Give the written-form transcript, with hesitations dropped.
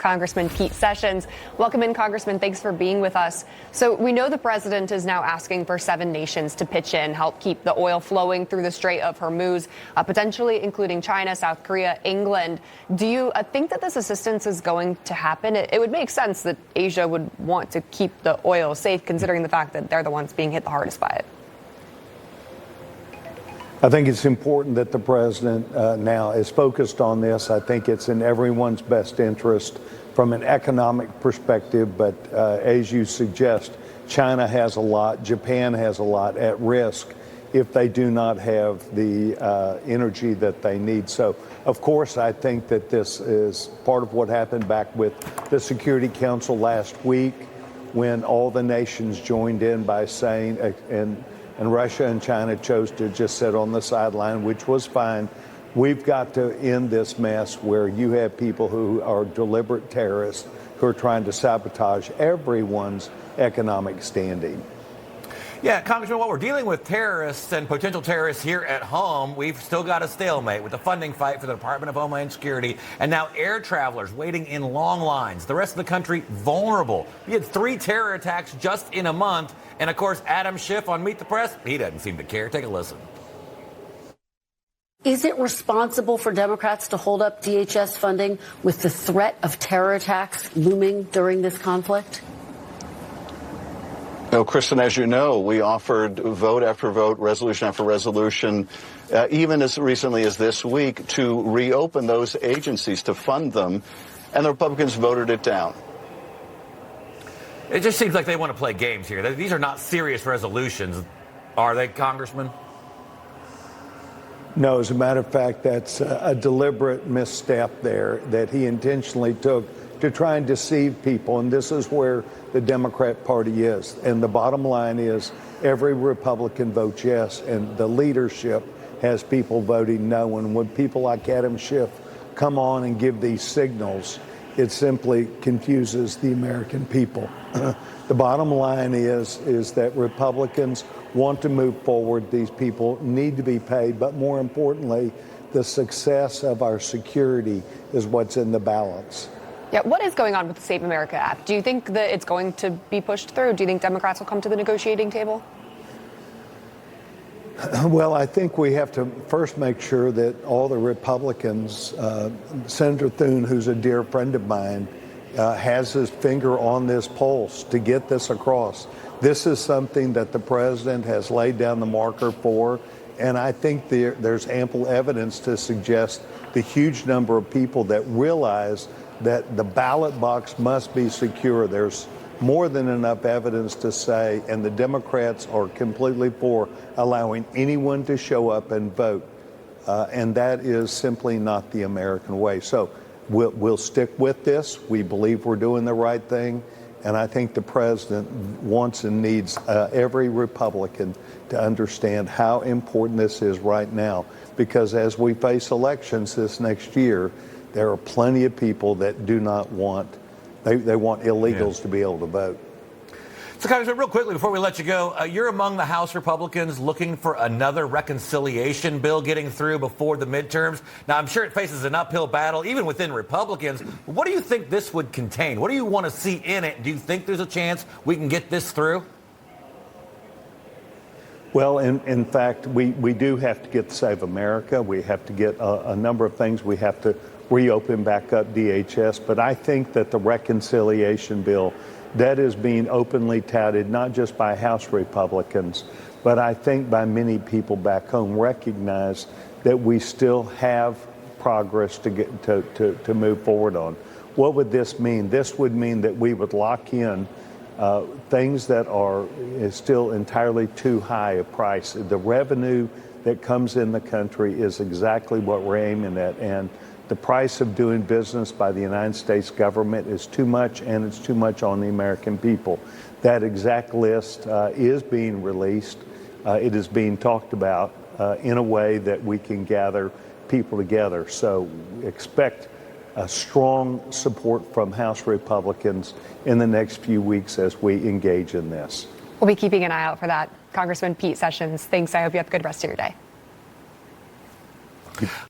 Congressman Pete Sessions. Welcome in, Congressman. Thanks for being with us. So we know the president is now asking for 7 nations to pitch in, help keep the oil flowing through the Strait of Hormuz, potentially including China, South Korea, England. Do you think that this assistance is going to happen? It would make sense that Asia would want to keep the oil safe, considering the fact that they're the ones being hit the hardest by it. I think it's important that the president now is focused on this. I think it's in everyone's best interest from an economic perspective. But as you suggest, China has a lot, Japan has a lot at risk if they do not have the energy that they need. So, of course, I think that this is part of what happened back with the Security Council last week when all the nations joined in by saying, and Russia and China chose to just sit on the sideline, which was fine. We've got to end this mess where you have people who are deliberate terrorists who are trying to sabotage everyone's economic standing. Yeah, Congressman, while we're dealing with terrorists and potential terrorists here at home, we've still got a stalemate with the funding fight for the Department of Homeland Security and now air travelers waiting in long lines. The rest of the country vulnerable. We had 3 terror attacks just in a month. And, of course, Adam Schiff on Meet the Press, he doesn't seem to care. Take a listen. Is it responsible for Democrats to hold up DHS funding with the threat of terror attacks looming during this conflict? No, Kristen, as you know, we offered vote after vote, resolution after resolution, even as recently as this week, to reopen those agencies, to fund them, and the Republicans voted it down. It just seems like they want to play games here. These are not serious resolutions, are they, Congressman? No, as a matter of fact, that's a deliberate misstep there that he intentionally took to try and deceive people. And this is where the Democrat Party is. And the bottom line is every Republican votes yes, and the leadership has people voting no. And when people like Adam Schiff come on and give these signals, it simply confuses the American people. The bottom line is that Republicans want to move forward. These people need to be paid. But more importantly, the success of our security is what's in the balance. Yeah, what is going on with the Save America Act? Do you think that it's going to be pushed through? Do you think Democrats will come to the negotiating table? Well, I think we have to first make sure that all the Republicans, Senator Thune, who's a dear friend of mine, has his finger on this pulse to get this across. This is something that the president has laid down the marker for, and I think there's ample evidence to suggest the huge number of people that realize that the ballot box must be secure. There's more than enough evidence to say, and the Democrats are completely for allowing anyone to show up and vote. And that is simply not the American way. So we'll stick with this. We believe we're doing the right thing. And I think the president wants and needs every Republican to understand how important this is right now. Because as we face elections this next year, there are plenty of people that do not want They want illegals to be able to vote. So, Congressman, real quickly before we let you go, you're among the House Republicans looking for another reconciliation bill getting through before the midterms. Now, I'm sure it faces an uphill battle, even within Republicans. What do you think this would contain? What do you want to see in it? Do you think there's a chance we can get this through? Well, in fact, we do have to get Save America. We have to get a number of things. We have to reopen back up DHS. But I think that the reconciliation bill that is being openly touted, not just by House Republicans, but I think by many people back home, recognize that we still have progress to get to move forward on. What would this mean? This would mean that we would lock in things that are still entirely too high a price. The revenue that comes in the country is exactly what we're aiming at, and the price of doing business by the United States government is too much, and it's too much on the American people. That exact list is being released. It is being talked about in a way that we can gather people together. So expect a strong support from House Republicans in the next few weeks as we engage in this. We'll be keeping an eye out for that. Congressman Pete Sessions, thanks. I hope you have a good rest of your day.